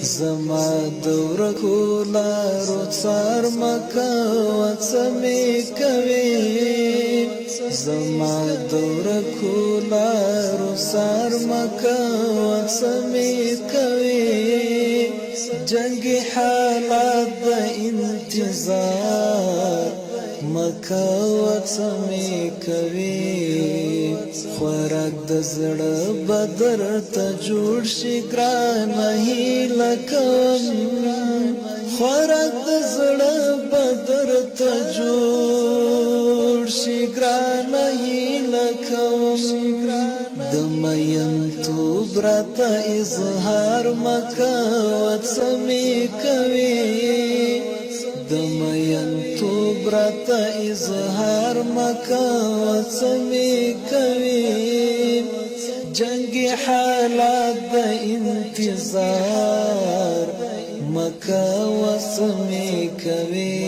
زما دور کولارو څار مکه وڅمې کوي زما دور کولارو څار مکه وڅمې کوي جنگ حالات د انتظار مکه وڅمې کوي خوراک د زړه بدر ته جوړ شي ګرانه هیله کوم خوراک د زړه بدر ته جوړ شي ګرانه هیله کوم د مینتوب راته اظهار مکه وڅمې کوي د مینتوب راته اظهار مکه وڅمې کوي جنگ حالات د انتظار مکه وڅمې کوي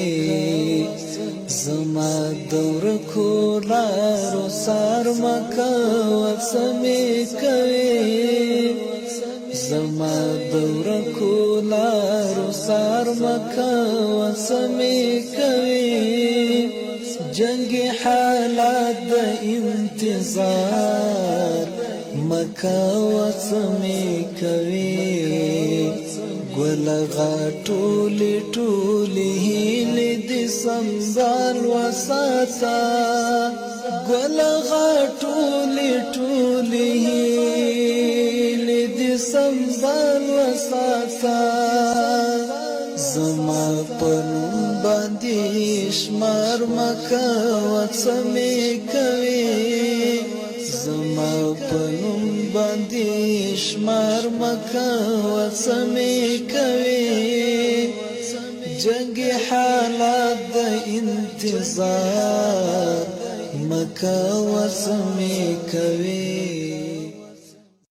زما دور کولارو څار مکه وڅمې کوي زما دور کولارو څار مکه وڅمې کوي جنگ حالات د انتظار مکه وڅمې کوي ګل غټولې ټولې هیلې دې سنبال وساته ګل غټولې ټولې هیلې دې سنبال وساته زما په نوم باندې شمار مکه وڅمې کوي زما په نوم باندې شمار مکه وڅمې کوي جنگ حالات د انتظار مکه وڅمې کوي